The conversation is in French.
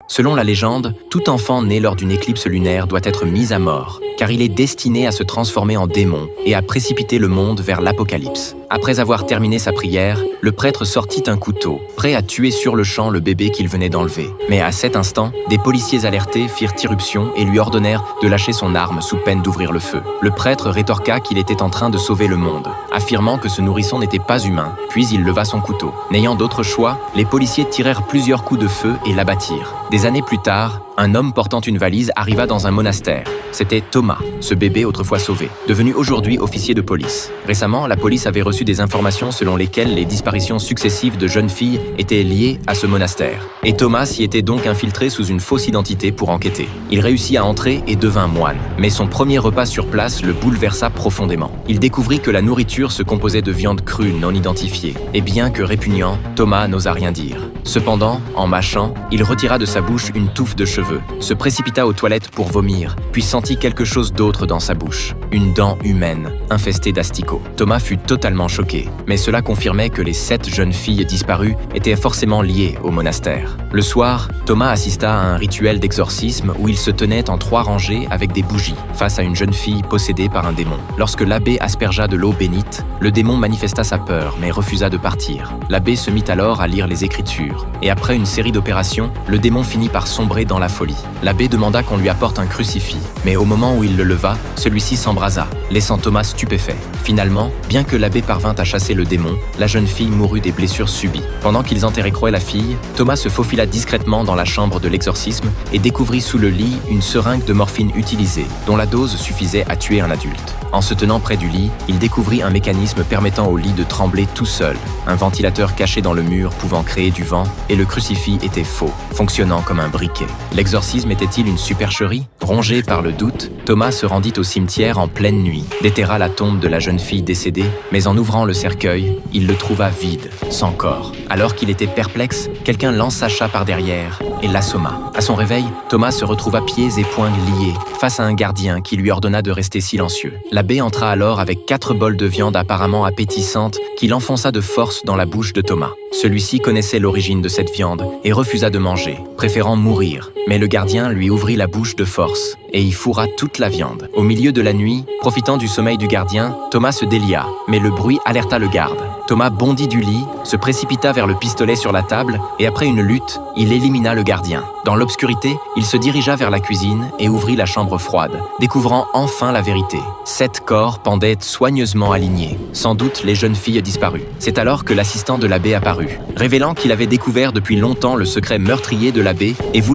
Selon la légende, tout enfant né lors d'une éclipse lunaire doit être mis à mort, car il est destiné à se transformer en démon et à précipiter le monde vers l'apocalypse. Après avoir terminé sa prière, le prêtre sortit un couteau, prêt à tuer sur le champ le bébé qu'il venait d'enlever. Mais à cet instant, des policiers alertés firent irruption et lui ordonnèrent de lâcher son arme sous peine d'ouvrir le feu. Le prêtre rétorqua qu'il était en train de sauver le monde, affirmant que ce nourrisson n'était pas humain, puis il leva son couteau. N'ayant d'autre choix, les policiers tirèrent plusieurs coups de feu et l'abattirent. Des années plus tard, un homme portant une valise arriva dans un monastère. C'était Thomas, ce bébé autrefois sauvé, devenu aujourd'hui officier de police. Récemment, la police avait reçu des informations selon lesquelles les disparitions successives de jeunes filles étaient liées à ce monastère. Et Thomas s'y était donc infiltré sous une fausse identité pour enquêter. Il réussit à entrer et devint moine. Mais son premier repas sur place le bouleversa profondément. Il découvrit que la nourriture se composait de viande crue non identifiée. Et bien que répugnant, Thomas n'osa rien dire. Cependant, en mâchant, il retira de sa bouche une touffe de cheveux, se précipita aux toilettes pour vomir, puis sentit quelque chose d'autre dans sa bouche, une dent humaine, infestée d'asticots. Thomas fut totalement choqué, mais cela confirmait que les 7 jeunes filles disparues étaient forcément liées au monastère. Le soir, Thomas assista à un rituel d'exorcisme où il se tenait en 3 rangées avec des bougies, face à une jeune fille possédée par un démon. Lorsque l'abbé aspergea de l'eau bénite, le démon manifesta sa peur, mais refusa de partir. L'abbé se mit alors à lire les Écritures, et après une série d'opérations, le démon finit par sombrer dans la folie. L'abbé demanda qu'on lui apporte un crucifix, mais au moment où il le leva, celui-ci s'embrasa, laissant Thomas stupéfait. Finalement, bien que l'abbé parvint à chasser le démon, la jeune fille mourut des blessures subies. Pendant qu'ils enterraient la fille, Thomas se faufila discrètement dans la chambre de l'exorcisme et découvrit sous le lit une seringue de morphine utilisée, dont la dose suffisait à tuer un adulte. En se tenant près du lit, il découvrit un mécanisme permettant au lit de trembler tout seul, un ventilateur caché dans le mur pouvant créer du vent, et le crucifix était faux, fonctionnant comme un briquet. L'exorcisme était-il une supercherie? Rongé par le doute, Thomas se rendit au cimetière en pleine nuit, déterra la tombe de la jeune fille décédée, mais en ouvrant le cercueil, il le trouva vide, sans corps. Alors qu'il était perplexe, quelqu'un l'ensacha par derrière et l'assomma. À son réveil, Thomas se retrouva pieds et poings liés, face à un gardien qui lui ordonna de rester silencieux. L'abbé entra alors avec 4 bols de viande apparemment appétissante qu'il enfonça de force dans la bouche de Thomas. Celui-ci connaissait l'origine de cette viande et refusa de manger, préférant mourir. Mais le gardien lui ouvrit la bouche de force et y fourra toute la viande. Au milieu de la nuit, profitant du sommeil du gardien, Thomas se délia, mais le bruit alerta le garde. Thomas bondit du lit, se précipita vers le pistolet sur la table et après une lutte, il élimina le gardien. Dans l'obscurité, il se dirigea vers la cuisine et ouvrit la chambre froide, découvrant enfin la vérité. 7 corps pendaient soigneusement alignés, sans doute les jeunes filles disparues. C'est alors que l'assistant de l'abbé apparut, révélant qu'il avait découvert depuis longtemps le secret meurtrier de l'abbé et